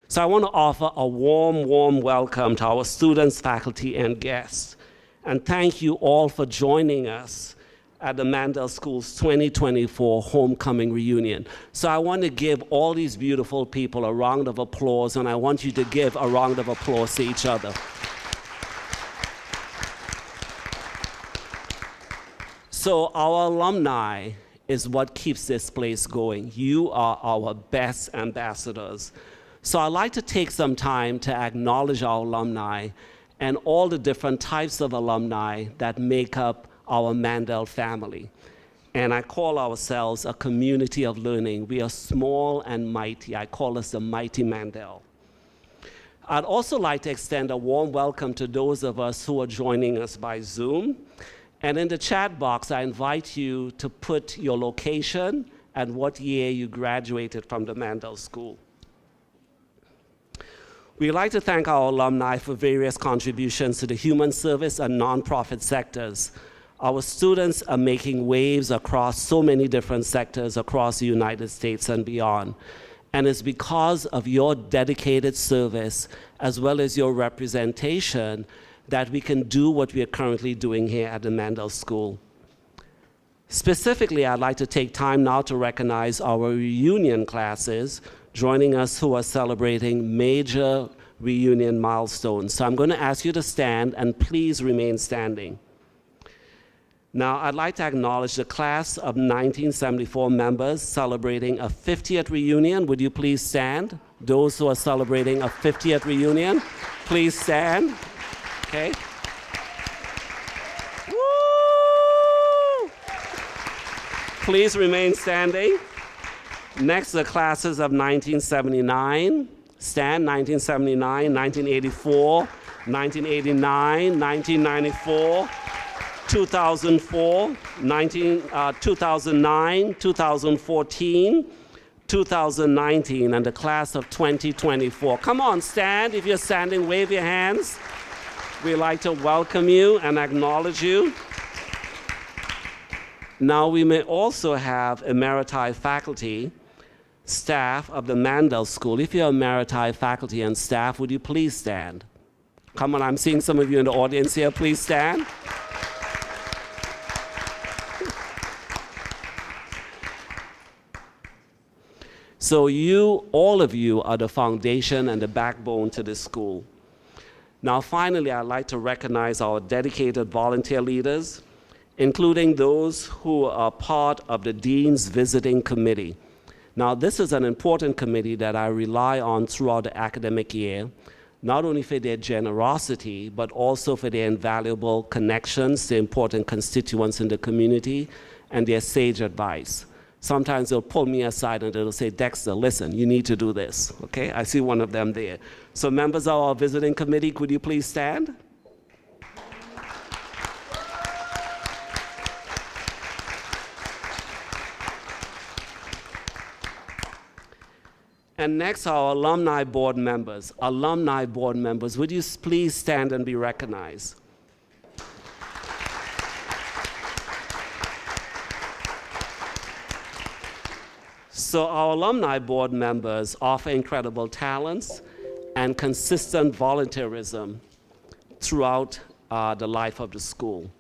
So I want to offer a warm welcome to our students, faculty, and guests. And thank you all for joining us at the Mandel School's 2024 Homecoming Reunion. So I want to give all these beautiful people a round of applause, and I want you to give a round of applause to each other. So our alumni is what keeps this place going. You are our best ambassadors. So I'd like to take some time to acknowledge our alumni and all the different types of alumni that make up our Mandel family. And I call ourselves a community of learning. We are small and mighty. I call us the mighty Mandel. I'd also like to extend a warm welcome to those of us who are joining us by Zoom. And in the chat box, I invite you to put your location and what year you graduated from the Mandel School. We'd like to thank our alumni for various contributions to the human service and nonprofit sectors. Our students are making waves across so many different sectors across the United States and beyond. And it's because of your dedicated service, as well as your representation, that we can do what we are currently doing here at the Mandel School. Specifically, I'd like to take time now to recognize our reunion classes joining us who are celebrating major reunion milestones. So I'm going to ask you to stand, and please remain standing. Now, I'd like to acknowledge the class of 1974 members celebrating a 50th reunion. Would you please stand? Those who are celebrating a 50th reunion, please stand. Okay. Woo! Please remain standing. Next, the classes of 1979. Stand, 1979, 1984, 1989, 1994, 2004, 2009, 2014, 2019, and the class of 2024. Come on, stand. If you're standing, wave your hands. We'd like to welcome you and acknowledge you. Now, we may also have emeriti faculty, staff of the Mandel School. If you're emeriti faculty and staff, would you please stand? Come on, I'm seeing some of you in the audience here. Please stand. So you, all of you, are the foundation and the backbone to this school. Now, finally, I'd like to recognize our dedicated volunteer leaders, including those who are part of the Dean's Visiting Committee. Now, this is an important committee that I rely on throughout the academic year, not only for their generosity, but also for their invaluable connections to important constituents in the community and their sage advice. Sometimes they'll pull me aside and they'll say, Dexter, listen, you need to do this, okay? I see one of them there. So members of our visiting committee, could you please stand? And next, our alumni board members. Alumni board members, would you please stand and be recognized? So our alumni board members offer incredible talents and consistent volunteerism throughout the life of the school.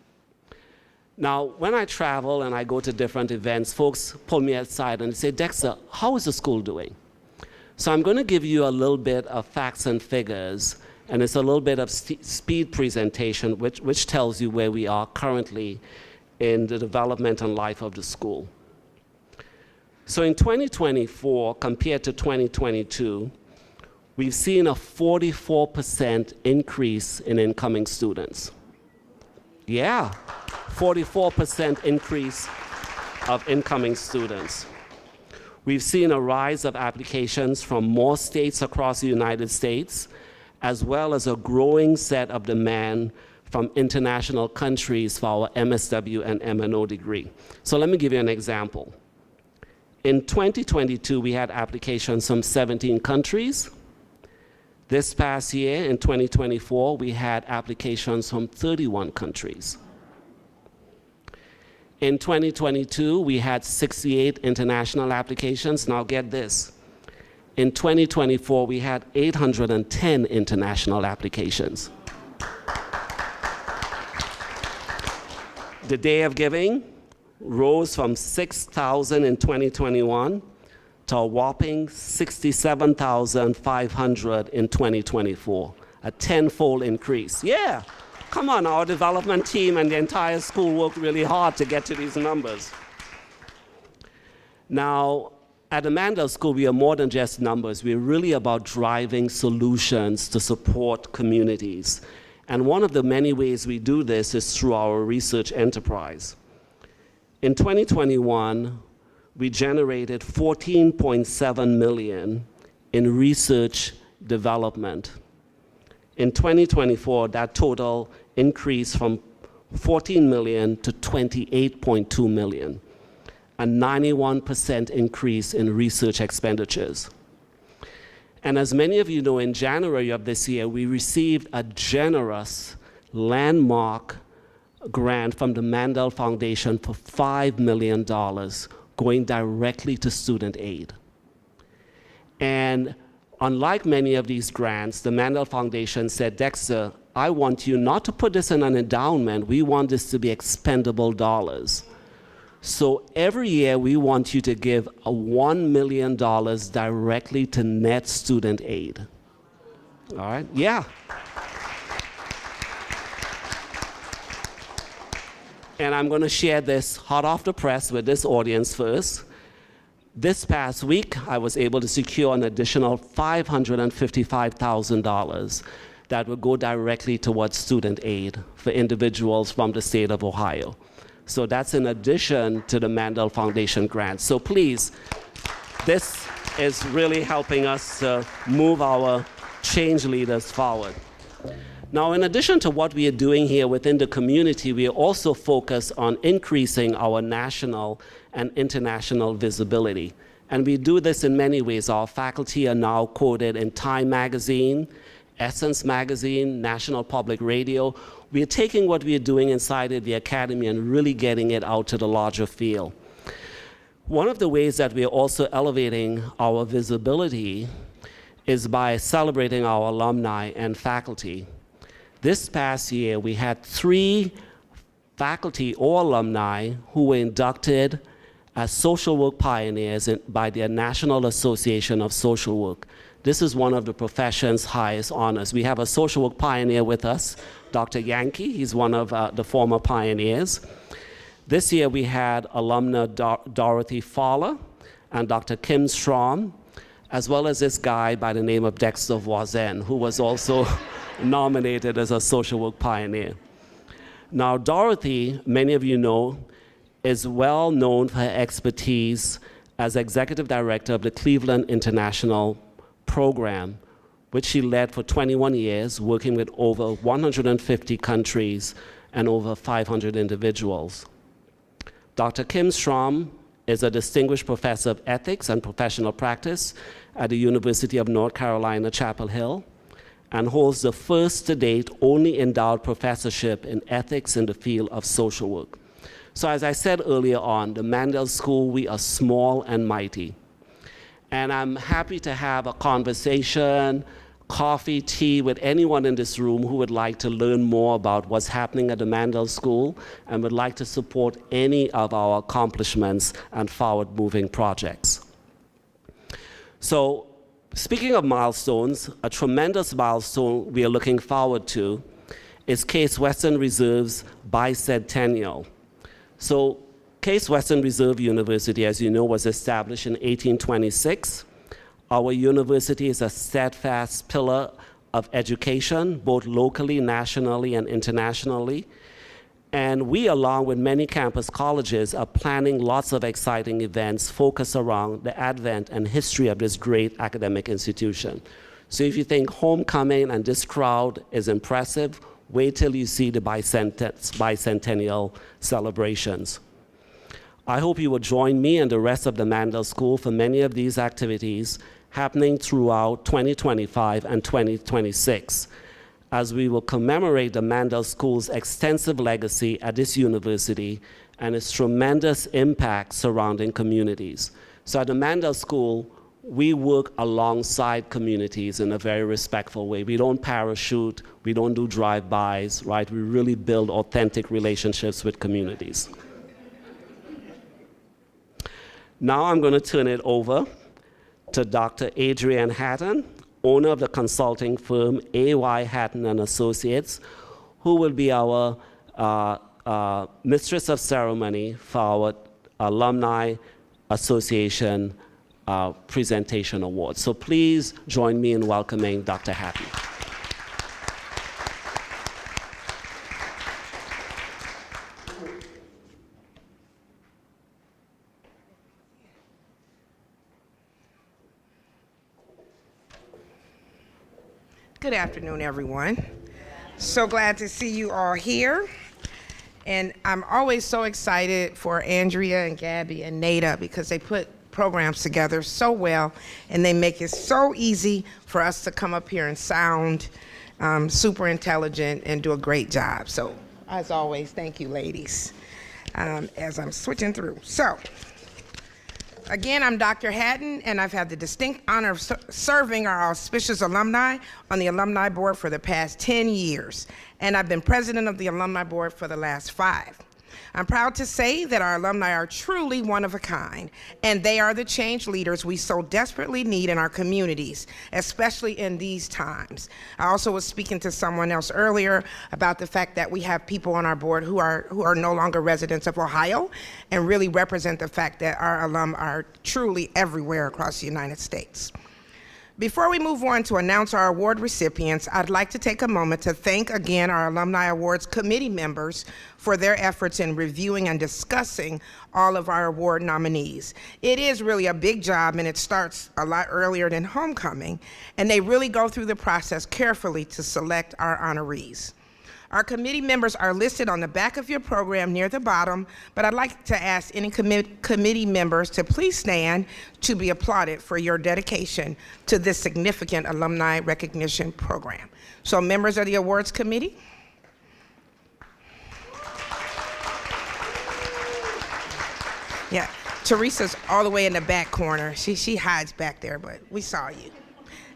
Now, when I travel and I go to different events, folks pull me aside and say, Dexter, how is the school doing? So I'm going to give you a little bit of facts and figures, and it's a little bit of speed presentation, which tells you where we are currently in the development and life of the school. So in 2024, compared to 2022, we've seen a 44% increase in incoming students. Yeah, 44% increase of incoming students. We've seen a rise of applications from more states across the United States, as well as a growing set of demand from international countries for our MSW and MNO degree. So let me give you an example. In 2022, we had applications from 17 countries. This past year, in 2024, we had applications from 31 countries. In 2022, we had 68 international applications. Now get this. In 2024, we had 810 international applications. The Day of Giving rose from 6,000 in 2021 to a whopping 67,500 in 2024, a tenfold increase. Yeah, come on, our development team and the entire school worked really hard to get to these numbers. Now, at the Mandel School, we are more than just numbers. We're really about driving solutions to support communities. And one of the many ways we do this is through our research enterprise. In 2021, we generated $14.7 million in research development. In 2024, that total increased from $14 million to $28.2 million, a 91% increase in research expenditures. And as many of you know, in January of this year, we received a generous landmark grant from the Mandel Foundation for $5 million going directly to student aid. And unlike many of these grants, the Mandel Foundation said, Dexter, I want you not to put this in an endowment. We want this to be expendable dollars. So every year, we want you to give $1 million directly to net student aid. All right? Yeah. And I'm going to share this hot off the press with this audience first. This past week, I was able to secure an additional $555,000 that would go directly towards student aid for individuals from the state of Ohio. So that's in addition to the Mandel Foundation grant. So please, this is really helping us to move our change leaders forward. Now, in addition to what we are doing here within the community, we are also focused on increasing our national and international visibility. And we do this in many ways. Our faculty are now quoted in Time Magazine, Essence Magazine, National Public Radio. We are taking what we are doing inside of the academy and really getting it out to the larger field. One of the ways that we are also elevating our visibility is by celebrating our alumni and faculty. This past year, we had 3 faculty or alumni who were inducted as social work pioneers by the National Association of Social Work. This is one of the profession's highest honors. We have a social work pioneer with us, Dr. Yankee. He's one of the former pioneers. This year, we had alumna Dorothy Fowler and Dr. Kim Strom, as well as this guy by the name of Dexter Voisin, who was also nominated as a social work pioneer. Now, Dorothy, many of you know, is well known for her expertise as executive director of the Cleveland International Program, which she led for 21 years, working with over 150 countries and over 500 individuals. Dr. Kim Strom is a distinguished professor of ethics and professional practice at the University of North Carolina, Chapel Hill, and holds the first to date only endowed professorship in ethics in the field of social work. So as I said earlier on, the Mandel School, we are small and mighty. And I'm happy to have a conversation, coffee, tea with anyone in this room who would like to learn more about what's happening at the Mandel School and would like to support any of our accomplishments and forward-moving projects. So, speaking of milestones, a tremendous milestone we are looking forward to is Case Western Reserve's bicentennial. So Case Western Reserve University, as you know, was established in 1826. Our university is a steadfast pillar of education, both locally, nationally, and internationally. And we, along with many campus colleges, are planning lots of exciting events focused around the advent and history of this great academic institution. So if you think homecoming and this crowd is impressive, wait till you see the bicentennial celebrations. I hope you will join me and the rest of the Mandel School for many of these activities happening throughout 2025 and 2026, as we will commemorate the Mandel School's extensive legacy at this university and its tremendous impact surrounding communities. So at the Mandel School, we work alongside communities in a very respectful way. We don't parachute, we don't do drive-bys, right? We really build authentic relationships with communities. Now I'm going to turn it over to Dr. Adrienne Hatton, owner of the consulting firm A.Y. Hatton and Associates, who will be our mistress of ceremony for our Alumni Association presentation award. So please join me in welcoming Dr. Hatton. Good afternoon, everyone. So glad to see you all here. And I'm always so excited for Andrea and Gabby and Nada because they put programs together so well and they make it so easy for us to come up here and sound super intelligent and do a great job. So as always, thank you, ladies, as I'm switching through. So again, I'm Dr. Hatton, and I've had the distinct honor of serving our auspicious alumni on the Alumni Board for the past 10 years, and I've been president of the Alumni Board for the last 5. I'm proud to say that our alumni are truly one of a kind, and they are the change leaders we so desperately need in our communities, especially in these times. I also was speaking to someone else earlier about the fact that we have people on our board who are no longer residents of Ohio and really represent the fact that our alum are truly everywhere across the United States. Before we move on to announce our award recipients, I'd like to take a moment to thank again our Alumni Awards committee members for their efforts in reviewing and discussing all of our award nominees. It is really a big job, and it starts a lot earlier than homecoming, and they really go through the process carefully to select our honorees. Our committee members are listed on the back of your program near the bottom, but I'd like to ask any committee members to please stand to be applauded for your dedication to this significant alumni recognition program. So members of the awards committee. Yeah, Teresa's all the way in the back corner. She hides back there, but we saw you.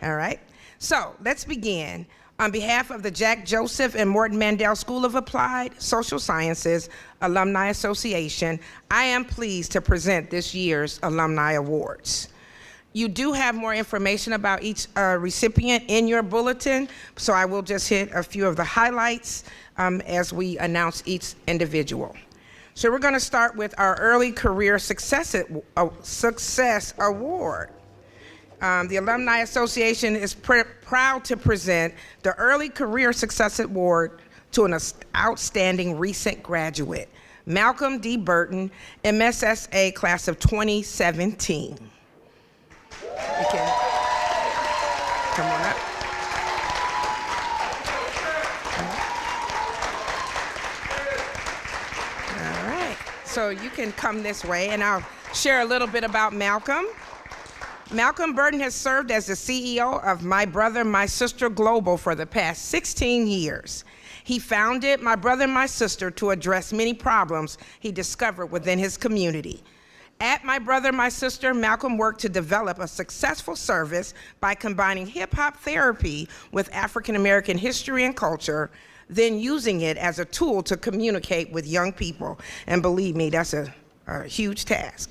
All right, so let's begin. On behalf of the Jack Joseph and Morton Mandel School of Applied Social Sciences Alumni Association, I am pleased to present this year's Alumni Awards. You do have more information about each recipient in your bulletin, so I will just hit a few of the highlights as we announce each individual. So we're gonna start with our Early Career Success Award. The Alumni Association is proud to present the Early Career Success Award to an outstanding recent graduate, Malcolm D. Burton, MSSA class of 2017. You can come on up. All right, so you can come this way and I'll share a little bit about Malcolm. Malcolm Burton has served as the CEO of My Brother, My Sister Global for the past 16 years. He founded My Brother, My Sister to address many problems he discovered within his community. At My Brother, My Sister, Malcolm worked to develop a successful service by combining hip-hop therapy with African American history and culture, then using it as a tool to communicate with young people. And believe me, that's a huge task.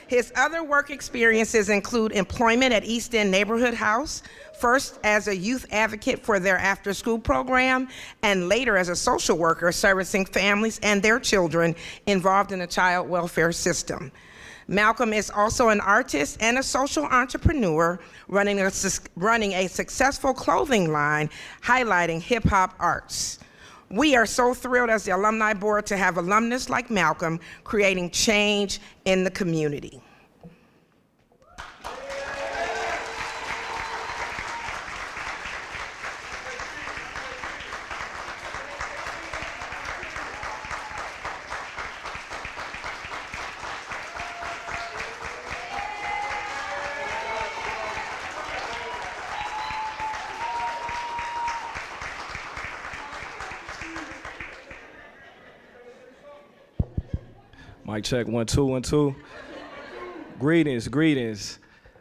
His other work experiences include employment at East End Neighborhood House, first as a youth advocate for their after-school program, and later as a social worker servicing families and their children involved in the child welfare system. Malcolm is also an artist and a social entrepreneur running a successful clothing line highlighting hip-hop arts. We are so thrilled as the Alumni Board to have alumnus like Malcolm creating change in the community. Mic check, 1 2 1 2. Greetings.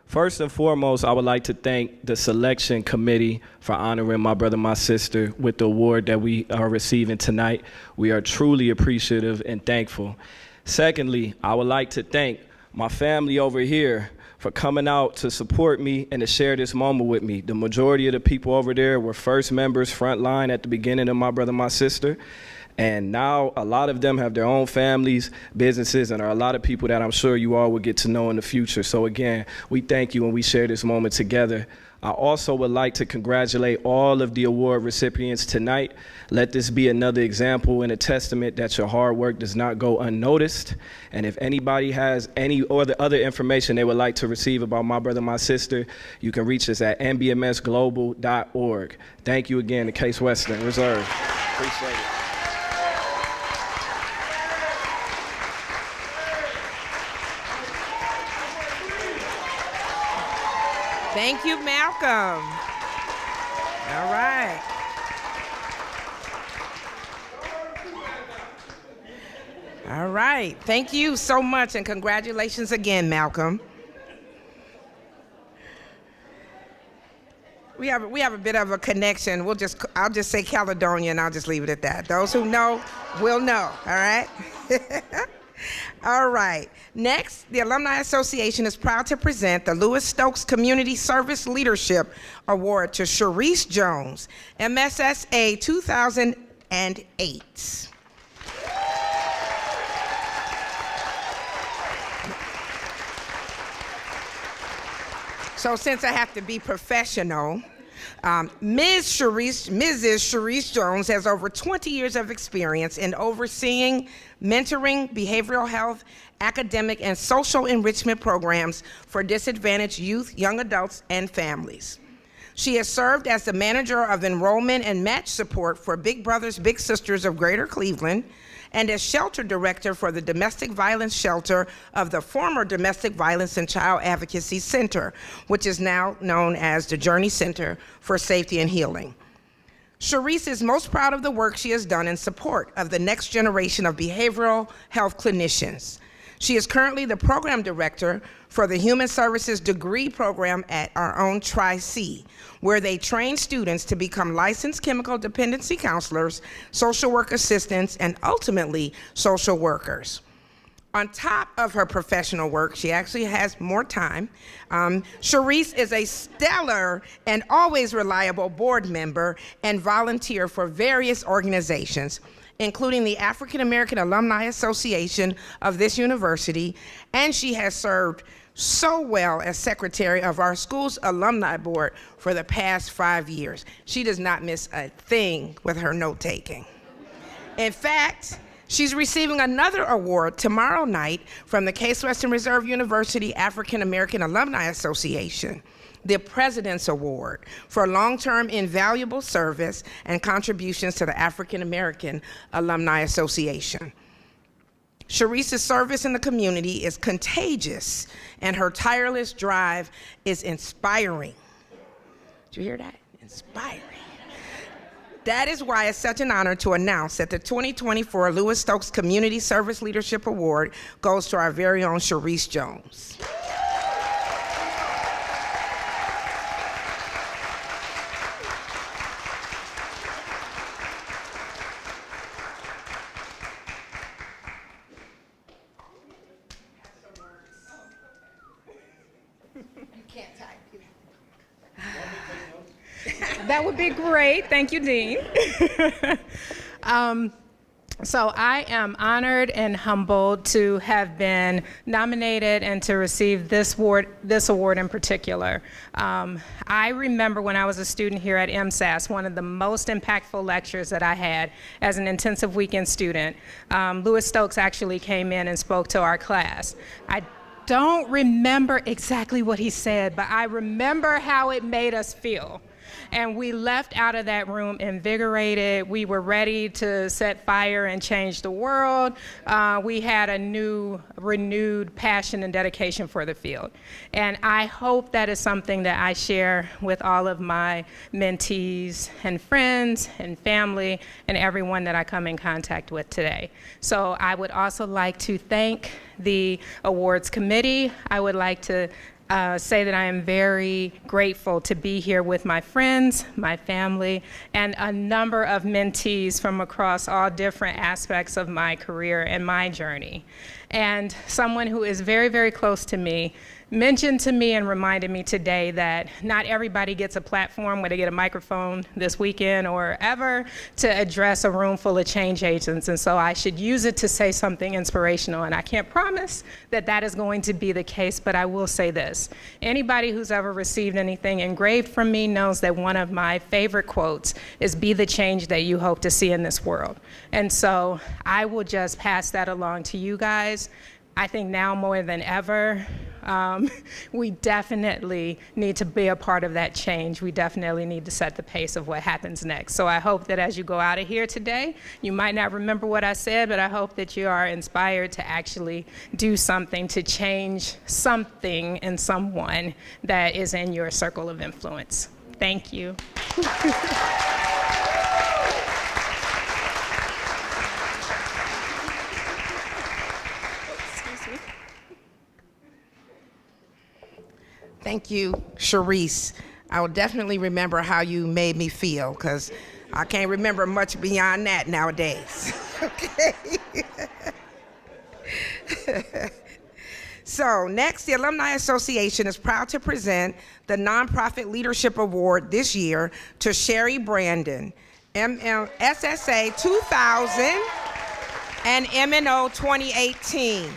First and foremost, I would like to thank the selection committee for honoring my brother, my sister with the award that we are receiving tonight. We are truly appreciative and thankful. Secondly, I would like to thank my family over here for coming out to support me and to share this moment with me. The majority of the people over there were first members, front line at the beginning of my brother, my sister. And now a lot of them have their own families, businesses, and there are a lot of people that I'm sure you all will get to know in the future. So again, we thank you and we share this moment together. I also would like to congratulate all of the award recipients tonight. Let this be another example and a testament that your hard work does not go unnoticed. And if anybody has any other information they would like to receive about my brother, my sister, you can reach us at nbmsglobal.org. Thank you again to Case Western Reserve. Appreciate it. Thank you, Malcolm. All right. All right. Thank you so much, and congratulations again, Malcolm. We have a bit of a connection. I'll just say Caledonia, and I'll just leave it at that. Those who know will know. All right. All right. Next, the Alumni Association is proud to present the Lewis Stokes Community Service Leadership Award to Sharice Jones, MSSA 2008. So since I have to be professional, Mrs. Sharice Jones has over 20 years of experience in overseeing, mentoring, behavioral health, academic, and social enrichment programs for disadvantaged youth, young adults, and families. She has served as the manager of enrollment and match support for Big Brothers Big Sisters of Greater Cleveland, and as shelter director for the domestic violence shelter of the former Domestic Violence and Child Advocacy Center, which is now known as the Journey Center for Safety and Healing. Sharice is most proud of the work she has done in support of the next generation of behavioral health clinicians. She is currently the program director for the Human Services degree program at our own Tri-C, where they train students to become licensed chemical dependency counselors, social work assistants, and ultimately social workers. On top of her professional work, she actually has more time. Sharice is a stellar and always reliable board member and volunteer for various organizations, including the African American Alumni Association of this university, and she has served so well as secretary of our school's alumni board for the past 5 years. She does not miss a thing with her note-taking. In fact, she's receiving another award tomorrow night from the Case Western Reserve University African American Alumni Association, the President's Award for long-term invaluable service and contributions to the African American Alumni Association. Sharice's service in the community is contagious, and her tireless drive is inspiring. Did you hear that? Inspiring. That is why it's such an honor to announce that the 2024 Lewis Stokes Community Service Leadership Award goes to our very own Sharice Jones. That would be great. Thank you, Dean. So I am honored and humbled to have been nominated and to receive this award in particular. I remember when I was a student here at MSAS, one of the most impactful lectures that I had as an intensive weekend student. Lewis Stokes actually came in and spoke to our class. I don't remember exactly what he said, but I remember how it made us feel. And we left out of that room invigorated. We were ready to set fire and change the world. We had a new, renewed passion and dedication for the field. And I hope that is something that I share with all of my mentees and friends and family and everyone that I come in contact with today. So I would also like to thank the awards committee. I would like to say that I am very grateful to be here with my friends, my family, and a number of mentees from across all different aspects of my career and my journey. And someone who is very, very close to me mentioned to me and reminded me today that not everybody gets a platform where they get a microphone this weekend or ever to address a room full of change agents. And so I should use it to say something inspirational. And I can't promise that that is going to be the case, but I will say this. Anybody who's ever received anything engraved from me knows that one of my favorite quotes is, "Be the change that you hope to see in this world." And so I will just pass that along to you guys. I think now more than ever, we definitely need to be a part of that change. We definitely need to set the pace of what happens next. So I hope that as you go out of here today, you might not remember what I said, but I hope that you are inspired to actually do something to change something in someone that is in your circle of influence. Thank you. Thank you, Sharice. I will definitely remember how you made me feel, because I can't remember much beyond that nowadays. Okay. So next, the Alumni Association is proud to present the Nonprofit Leadership Award this year to Sherry Brandon, SSA 2000 and MNO 2018.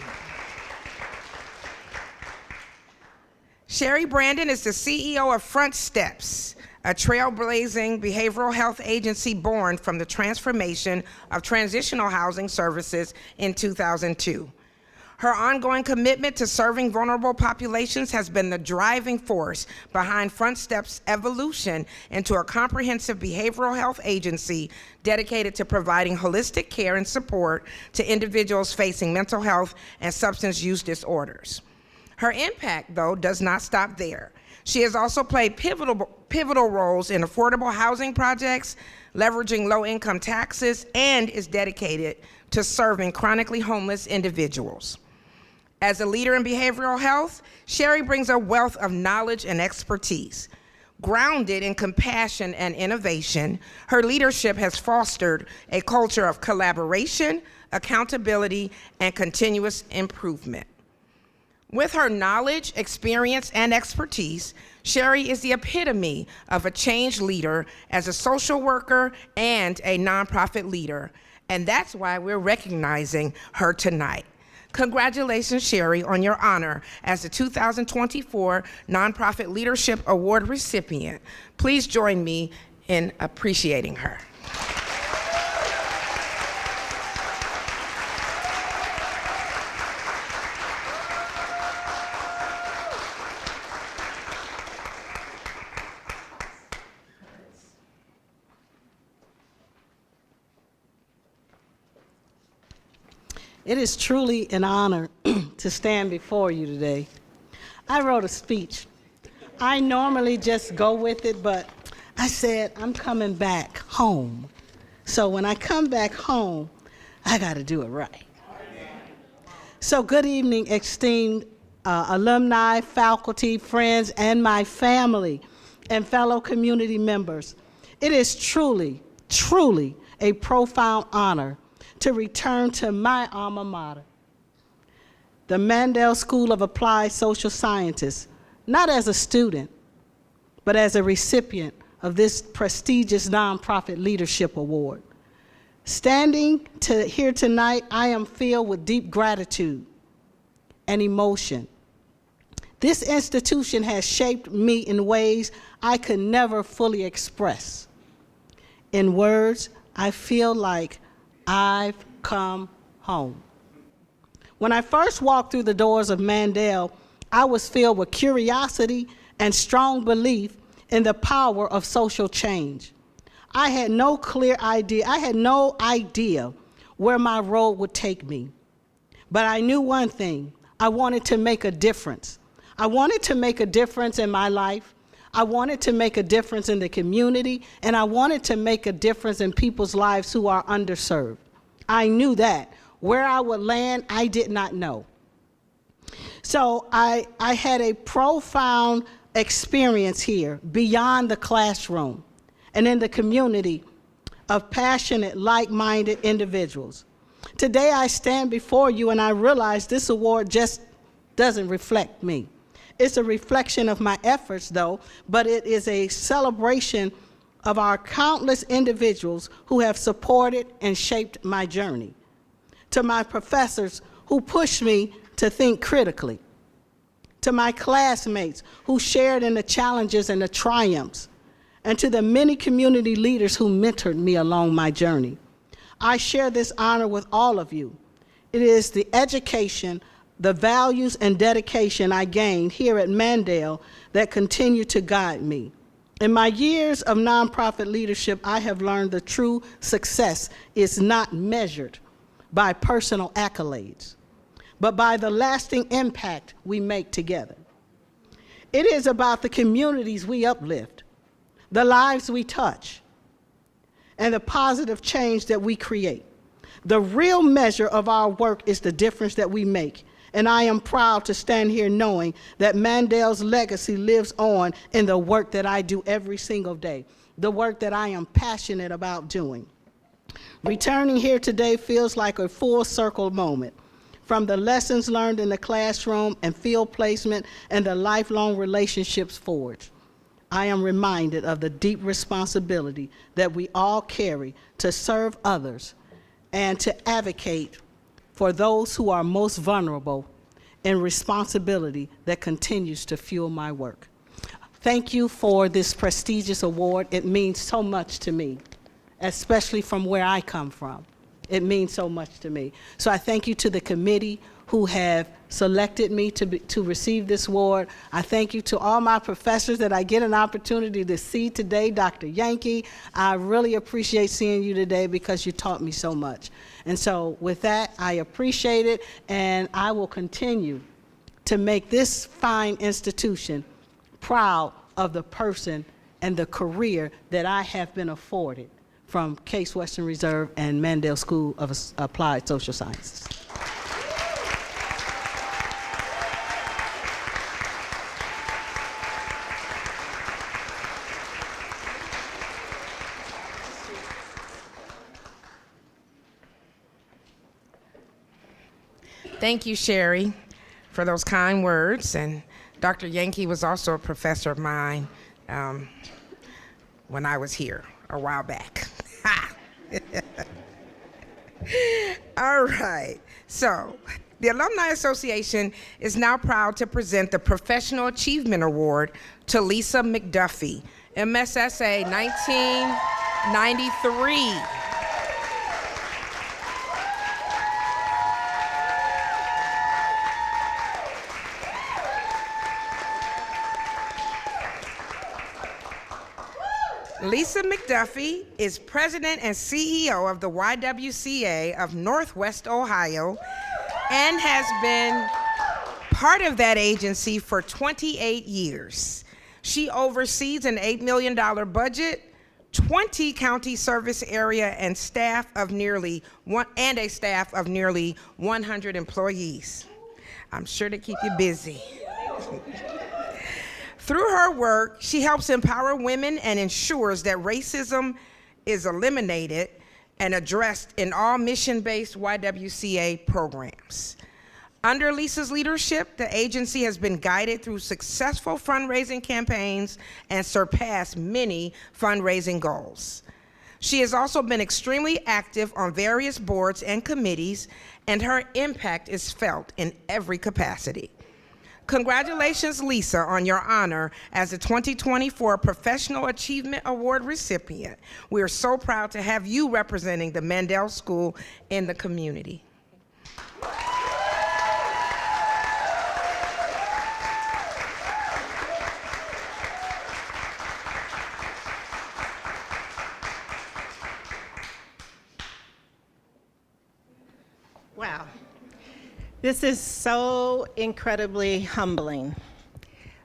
Sherry Brandon is the CEO of Front Steps, a trailblazing behavioral health agency born from the transformation of transitional housing services in 2002. Her ongoing commitment to serving vulnerable populations has been the driving force behind Front Steps' evolution into a comprehensive behavioral health agency dedicated to providing holistic care and support to individuals facing mental health and substance use disorders. Her impact, though, does not stop there. She has also played pivotal roles in affordable housing projects, leveraging low-income taxes, and is dedicated to serving chronically homeless individuals. As a leader in behavioral health, Sherry brings a wealth of knowledge and expertise. Grounded in compassion and innovation, her leadership has fostered a culture of collaboration, accountability, and continuous improvement. With her knowledge, experience, and expertise, Sherry is the epitome of a change leader as a social worker and a nonprofit leader, and that's why we're recognizing her tonight. Congratulations, Sherry, on your honor as the 2024 Nonprofit Leadership Award recipient. Please join me in appreciating her. It is truly an honor to stand before you today. I wrote a speech. I normally just go with it, but I said, I'm coming back home. So when I come back home, I got to do it right. So good evening, esteemed alumni, faculty, friends, and my family and fellow community members. It is truly, truly a profound honor to return to my alma mater, the Mandel School of Applied Social Sciences, not as a student, but as a recipient of this prestigious Nonprofit Leadership Award. Standing here tonight, I am filled with deep gratitude and emotion. This institution has shaped me in ways I could never fully express. In words, I feel like I've come home. When I first walked through the doors of Mandel, I was filled with curiosity and strong belief in the power of social change. I had no clear idea. I had no idea where my road would take me. But I knew one thing. I wanted to make a difference. I wanted to make a difference in my life. I wanted to make a difference in the community, and I wanted to make a difference in people's lives who are underserved. I knew that. Where I would land, I did not know. So I had a profound experience here beyond the classroom and in the community of passionate, like-minded individuals. Today I stand before you and I realize this award just doesn't reflect me. It's a reflection of my efforts though, but it is a celebration of our countless individuals who have supported and shaped my journey. To my professors who pushed me to think critically. To my classmates who shared in the challenges and the triumphs. And to the many community leaders who mentored me along my journey. I share this honor with all of you. It is the education, the values and dedication I gained here at Mandel that continue to guide me. In my years of nonprofit leadership, I have learned the true success is not measured by personal accolades, but by the lasting impact we make together. It is about the communities we uplift, the lives we touch, and the positive change that we create. The real measure of our work is the difference that we make, and I am proud to stand here knowing that Mandel's legacy lives on in the work that I do every single day, the work that I am passionate about doing. Returning here today feels like a full circle moment. From the lessons learned in the classroom and field placement and the lifelong relationships forged, I am reminded of the deep responsibility that we all carry to serve others and to advocate for those who are most vulnerable, and responsibility that continues to fuel my work. Thank you for this prestigious award. It means so much to me, especially from where I come from. It means so much to me. So I thank you to the committee who have selected me to receive this award. I thank you to all my professors that I get an opportunity to see today. Dr. Yankee, I really appreciate seeing you today because you taught me so much. And so with that, I appreciate it, and I will continue to make this fine institution proud of the person and the career that I have been afforded from Case Western Reserve and Mandel School of Applied Social Sciences. Thank you, Sherry, for those kind words. And Dr. Yankee was also a professor of mine when I was here a while back. All right. So the Alumni Association is now proud to present the Professional Achievement Award to Lisa McDuffie, MSSA 1993. Lisa McDuffie is president and CEO of the YWCA of Northwest Ohio and has been part of that agency for 28 years. She oversees an $8 million budget, 20 county service area, and a staff of nearly 100 employees. I'm sure they keep you busy. Through her work, she helps empower women and ensures that racism is eliminated and addressed in all mission-based YWCA programs. Under Lisa's leadership, the agency has been guided through successful fundraising campaigns and surpassed many fundraising goals. She has also been extremely active on various boards and committees, and her impact is felt in every capacity. Congratulations, Lisa, on your honor as the 2024 Professional Achievement Award recipient. We are so proud to have you representing the Mandel School in the community. Wow. This is so incredibly humbling.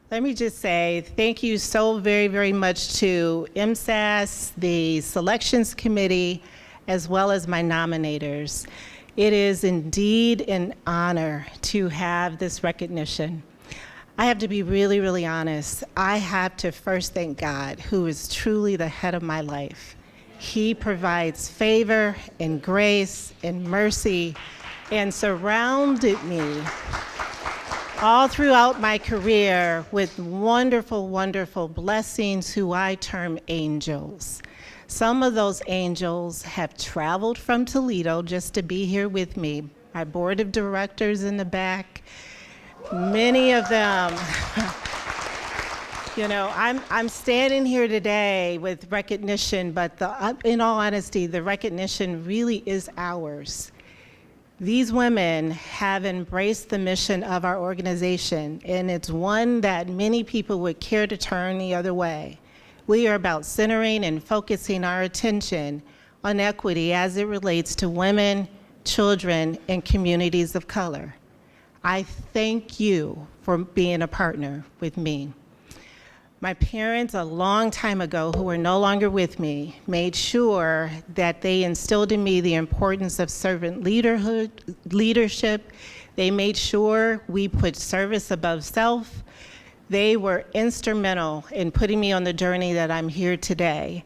Let me just say thank you so very, very much to MSAS, the selections committee, as well as my nominators. It is indeed an honor to have this recognition. I have to be really, really honest. I have to first thank God, who is truly the head of my life. He provides favor and grace and mercy and surrounded me all throughout my career with wonderful, wonderful blessings who I term angels. Some of those angels have traveled from Toledo just to be here with me. My board of directors in the back, many of them. You know, I'm standing here today with recognition, but in all honesty, the recognition really is ours. These women have embraced the mission of our organization, and it's one that many people would care to turn the other way. We are about centering and focusing our attention on equity as it relates to women, children, and communities of color. I thank you for being a partner with me. My parents, a long time ago, who are no longer with me, made sure that they instilled in me the importance of servant leadership. They made sure we put service above self. They were instrumental in putting me on the journey that I'm here today.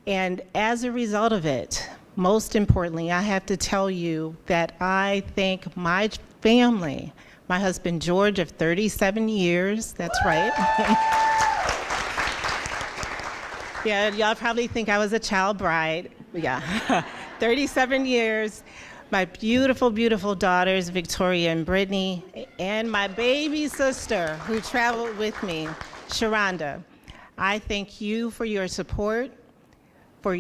And as a result of it, most importantly, I have to tell you that I thank my family, my husband George of 37 years, that's right. Yeah, y'all probably think I was a child bride. Yeah, 37 years. My beautiful, beautiful daughters, Victoria and Brittany, and my baby sister who traveled with me, Sharonda. I thank you for your support, for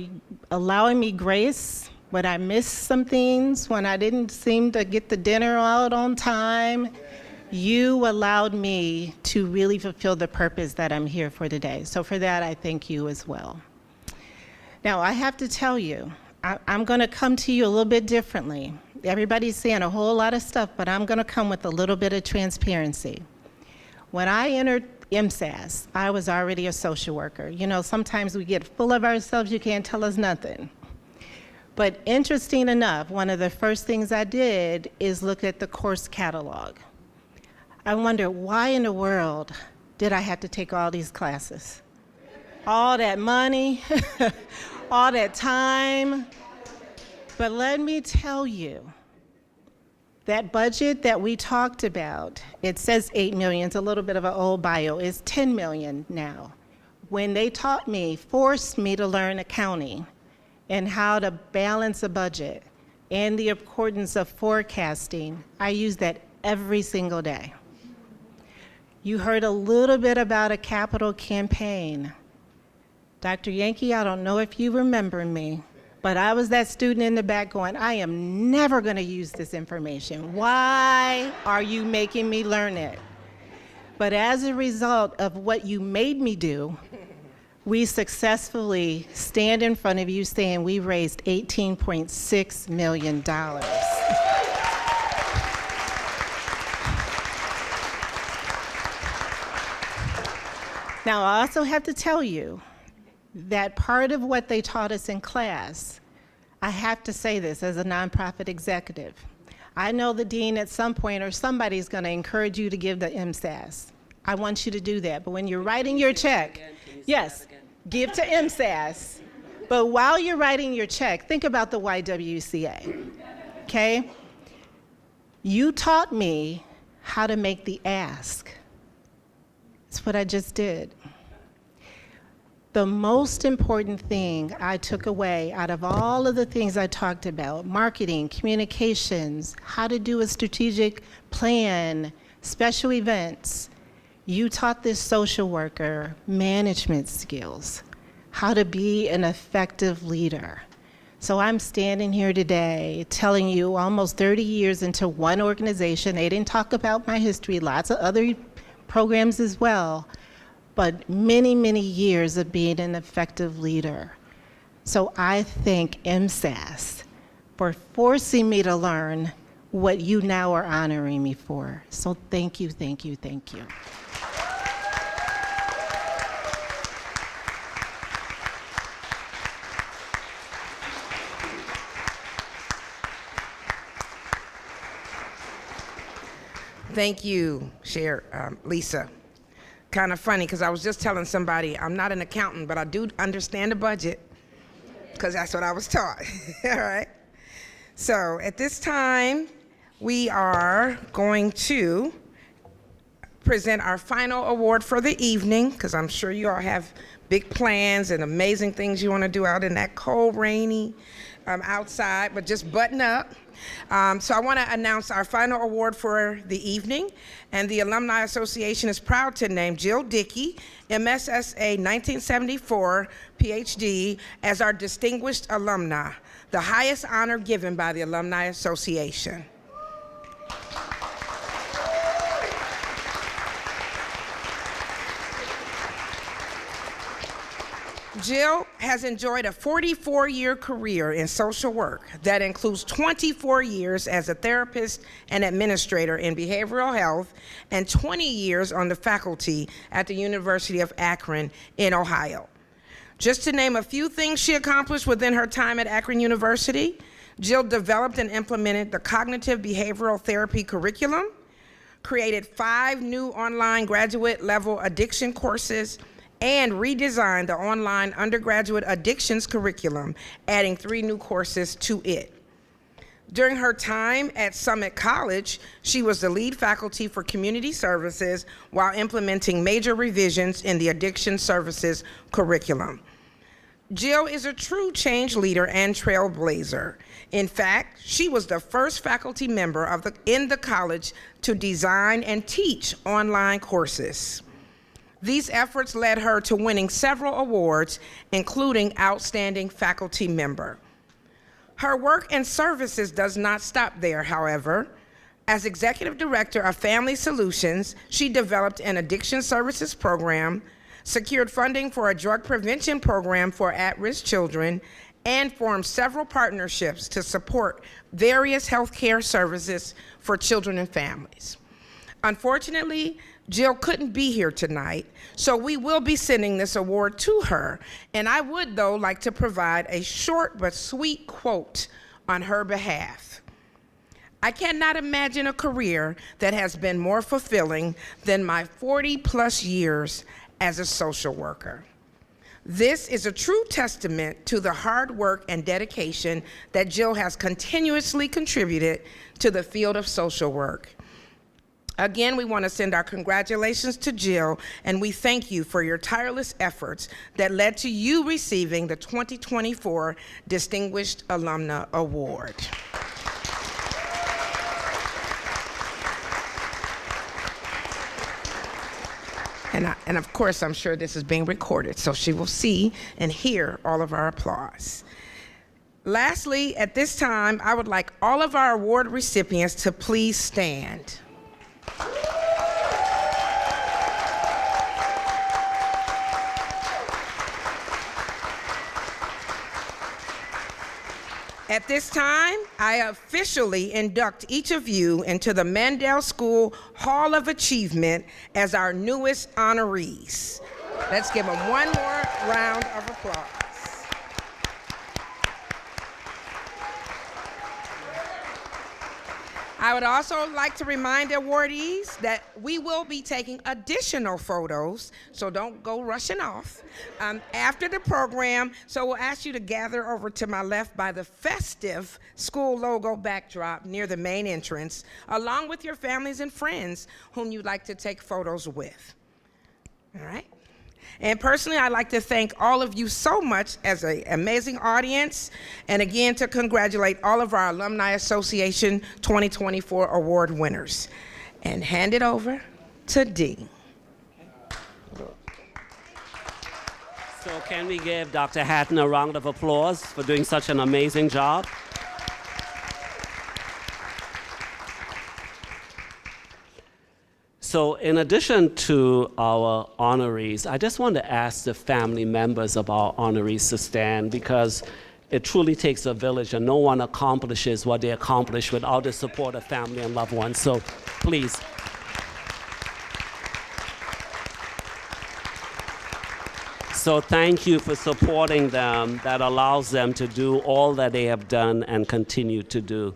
allowing me grace when I missed some things, when I didn't seem to get the dinner out on time. You allowed me to really fulfill the purpose that I'm here for today. So for that, I thank you as well. Now, I have to tell you, I'm gonna come to you a little bit differently. Everybody's saying a whole lot of stuff, but I'm gonna come with a little bit of transparency. When I entered MSAS, I was already a social worker. You know, sometimes we get full of ourselves, you can't tell us nothing. But interesting enough, one of the first things I did is look at the course catalog. I wonder, why in the world did I have to take all these classes? All that money, all that time. But let me tell you, that budget that we talked about, it says 8 million, it's a little bit of an old bio, it's 10 million now. When they taught me, forced me to learn accounting and how to balance a budget and the importance of forecasting, I use that every single day. You heard a little bit about a capital campaign. Dr. Yankee, I don't know if you remember me, but I was that student in the back going, I am never gonna use this information. Why are you making me learn it? But as a result of what you made me do, we successfully stand in front of you saying we raised $18.6 million. Now, I also have to tell you that part of what they taught us in class, I have to say this as a nonprofit executive. I know the dean at some point or somebody's going to encourage you to give the MSAS. I want you to do that. But when you're writing your check, yes, give to MSAS. But while you're writing your check, think about the YWCA, okay? You taught me how to make the ask. That's what I just did. The most important thing I took away out of all of the things I talked about, marketing, communications, how to do a strategic plan, special events, you taught this social worker management skills, how to be an effective leader. So I'm standing here today telling you almost 30 years into one organization, they didn't talk about my history, lots of other programs as well, but many, many years of being an effective leader. So I thank MSAS for forcing me to learn what you now are honoring me for. So thank you, thank you, thank you. Thank you, Lisa. Kind of funny, because I was just telling somebody, I'm not an accountant, but I do understand the budget, because that's what I was taught. All right? So at this time, we are going to present our final award for the evening, because I'm sure you all have big plans and amazing things you want to do out in that cold, rainy outside, but just button up. So I want to announce our final award for the evening, and the Alumni Association is proud to name Jill Dickey, MSSA 1974 PhD, as our distinguished alumni, the highest honor given by the Alumni Association. Jill has enjoyed a 44-year career in social work that includes 24 years as a therapist and administrator in behavioral health and 20 years on the faculty at the University of Akron in Ohio. Just to name a few things she accomplished within her time at Akron University, Jill developed and implemented the cognitive behavioral therapy curriculum, created 5 new online graduate level addiction courses, and redesigned the online undergraduate addictions curriculum, adding 3 new courses to it. During her time at Summit College, she was the lead faculty for community services while implementing major revisions in the addiction services curriculum. Jill is a true change leader and trailblazer. In fact, she was the first faculty member in the college to design and teach online courses. These efforts led her to winning several awards, including Outstanding Faculty Member. Her work and services does not stop there, however. As Executive Director of Family Solutions, she developed an addiction services program, secured funding for a drug prevention program for at-risk children, and formed several partnerships to support various healthcare services for children and families. Unfortunately, Jill couldn't be here tonight, so we will be sending this award to her. And I would, though, like to provide a short but sweet quote on her behalf. I cannot imagine a career that has been more fulfilling than my 40-plus years as a social worker. This is a true testament to the hard work and dedication that Jill has continuously contributed to the field of social work. Again, we want to send our congratulations to Jill, and we thank you for your tireless efforts that led to you receiving the 2024 Distinguished Alumna Award. And of course, I'm sure this is being recorded, so she will see and hear all of our applause. Lastly, at this time, I would like all of our award recipients to please stand. At this time, I officially induct each of you into the Mandel School Hall of Achievement as our newest honorees. Let's give them one more round of applause. I would also like to remind the awardees that we will be taking additional photos, so don't go rushing off, after the program. So we'll ask you to gather over to my left by the festive school logo backdrop near the main entrance, along with your families and friends whom you'd like to take photos with. All right? And personally, I'd like to thank all of you so much as an amazing audience, and again to congratulate all of our Alumni Association 2024 award winners. And hand it over to Dee. So can we give Dr. Hatton a round of applause for doing such an amazing job? So in addition to our honorees, I just want to ask the family members of our honorees to stand, because it truly takes a village and no one accomplishes what they accomplish without the support of family and loved ones. So please. So thank you for supporting them. That allows them to do all that they have done and continue to do.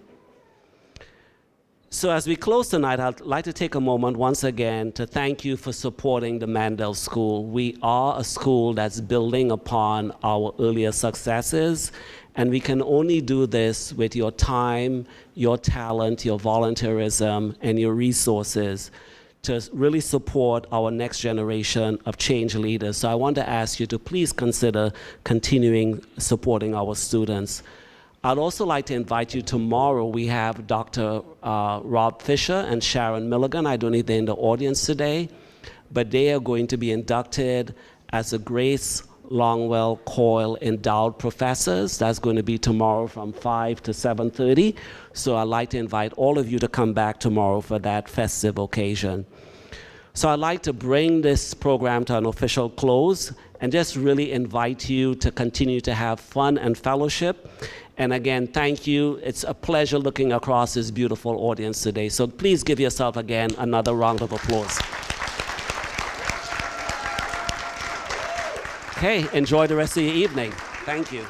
So as we close tonight, I'd like to take a moment once again to thank you for supporting the Mandel School. We are a school that's building upon our earlier successes, and we can only do this with your time, your talent, your volunteerism, and your resources to really support our next generation of change leaders. So I want to ask you to please consider continuing supporting our students. I'd also like to invite you tomorrow. We have Dr. Rob Fisher and Sharon Milligan. I don't think they're in the audience today, but they are going to be inducted as a Grace Longwell Coyle Endowed Professors. That's going to be tomorrow from 5 to 7:30. So I'd like to invite all of you to come back tomorrow for that festive occasion. So I'd like to bring this program to an official close and just really invite you to continue to have fun and fellowship. And again, thank you. It's a pleasure looking across this beautiful audience today. So please give yourself again another round of applause. Okay, enjoy the rest of your evening. Thank you.